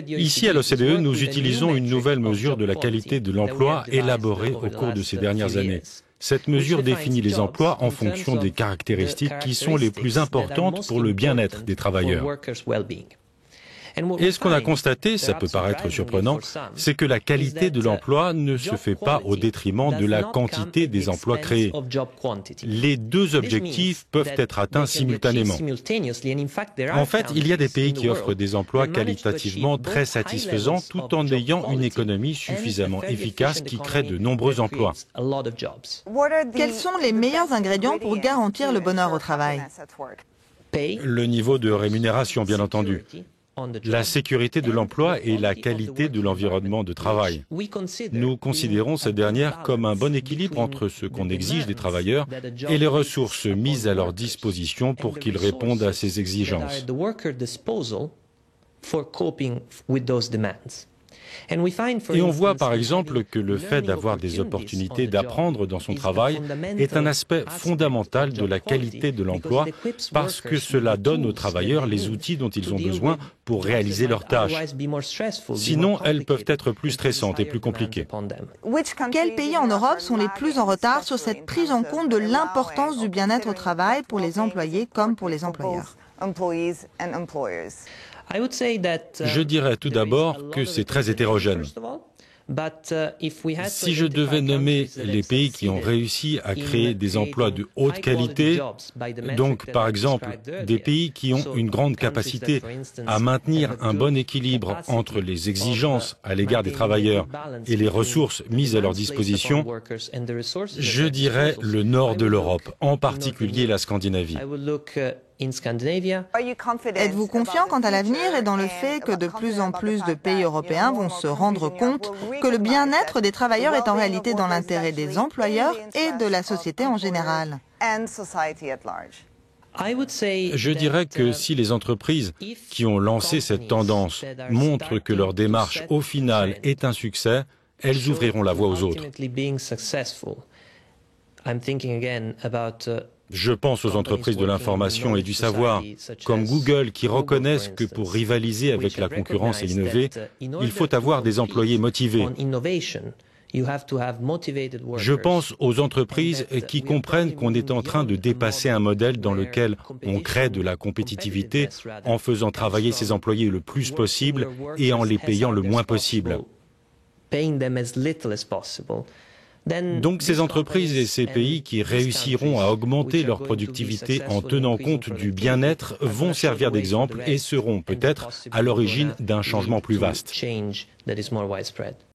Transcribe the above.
Ici, à l'OCDE, nous utilisons une nouvelle mesure de la qualité de l'emploi élaborée au cours de ces dernières années. Cette mesure définit les emplois en fonction des caractéristiques qui sont les plus importantes pour le bien-être des travailleurs. Et ce qu'on a constaté, ça peut paraître surprenant, c'est que la qualité de l'emploi ne se fait pas au détriment de la quantité des emplois créés. Les deux objectifs peuvent être atteints simultanément. En fait, il y a des pays qui offrent des emplois qualitativement très satisfaisants tout en ayant une économie suffisamment efficace qui crée de nombreux emplois. Quels sont les meilleurs ingrédients pour garantir le bonheur au travail? Le niveau de rémunération, bien entendu. La sécurité de l'emploi et la qualité de l'environnement de travail. Nous considérons cette dernière comme un bon équilibre entre ce qu'on exige des travailleurs et les ressources mises à leur disposition pour qu'ils répondent à ces exigences. Et on voit par exemple que le fait d'avoir des opportunités d'apprendre dans son travail est un aspect fondamental de la qualité de l'emploi parce que cela donne aux travailleurs les outils dont ils ont besoin pour réaliser leurs tâches. Sinon, elles peuvent être plus stressantes et plus compliquées. Quels pays en Europe sont les plus en retard sur cette prise en compte de l'importance du bien-être au travail pour les employés comme pour les employeurs? Je dirais tout d'abord que c'est très hétérogène. Si je devais nommer les pays qui ont réussi à créer des emplois de haute qualité, donc par exemple des pays qui ont une grande capacité à maintenir un bon équilibre entre les exigences à l'égard des travailleurs et les ressources mises à leur disposition, je dirais le nord de l'Europe, en particulier la Scandinavie. Êtes-vous confiant quant à l'avenir et dans le fait que de plus en plus de pays européens vont se rendre compte que le bien-être des travailleurs est en réalité dans l'intérêt des employeurs et de la société en général? Je dirais que si les entreprises qui ont lancé cette tendance montrent que leur démarche au final est un succès, elles ouvriront la voie aux autres. Je pense aux entreprises de l'information et du savoir, comme Google, qui reconnaissent que pour rivaliser avec la concurrence et innover, il faut avoir des employés motivés. Je pense aux entreprises qui comprennent qu'on est en train de dépasser un modèle dans lequel on crée de la compétitivité en faisant travailler ses employés le plus possible et en les payant le moins possible. Donc ces entreprises et ces pays qui réussiront à augmenter leur productivité en tenant compte du bien-être vont servir d'exemple et seront peut-être à l'origine d'un changement plus vaste.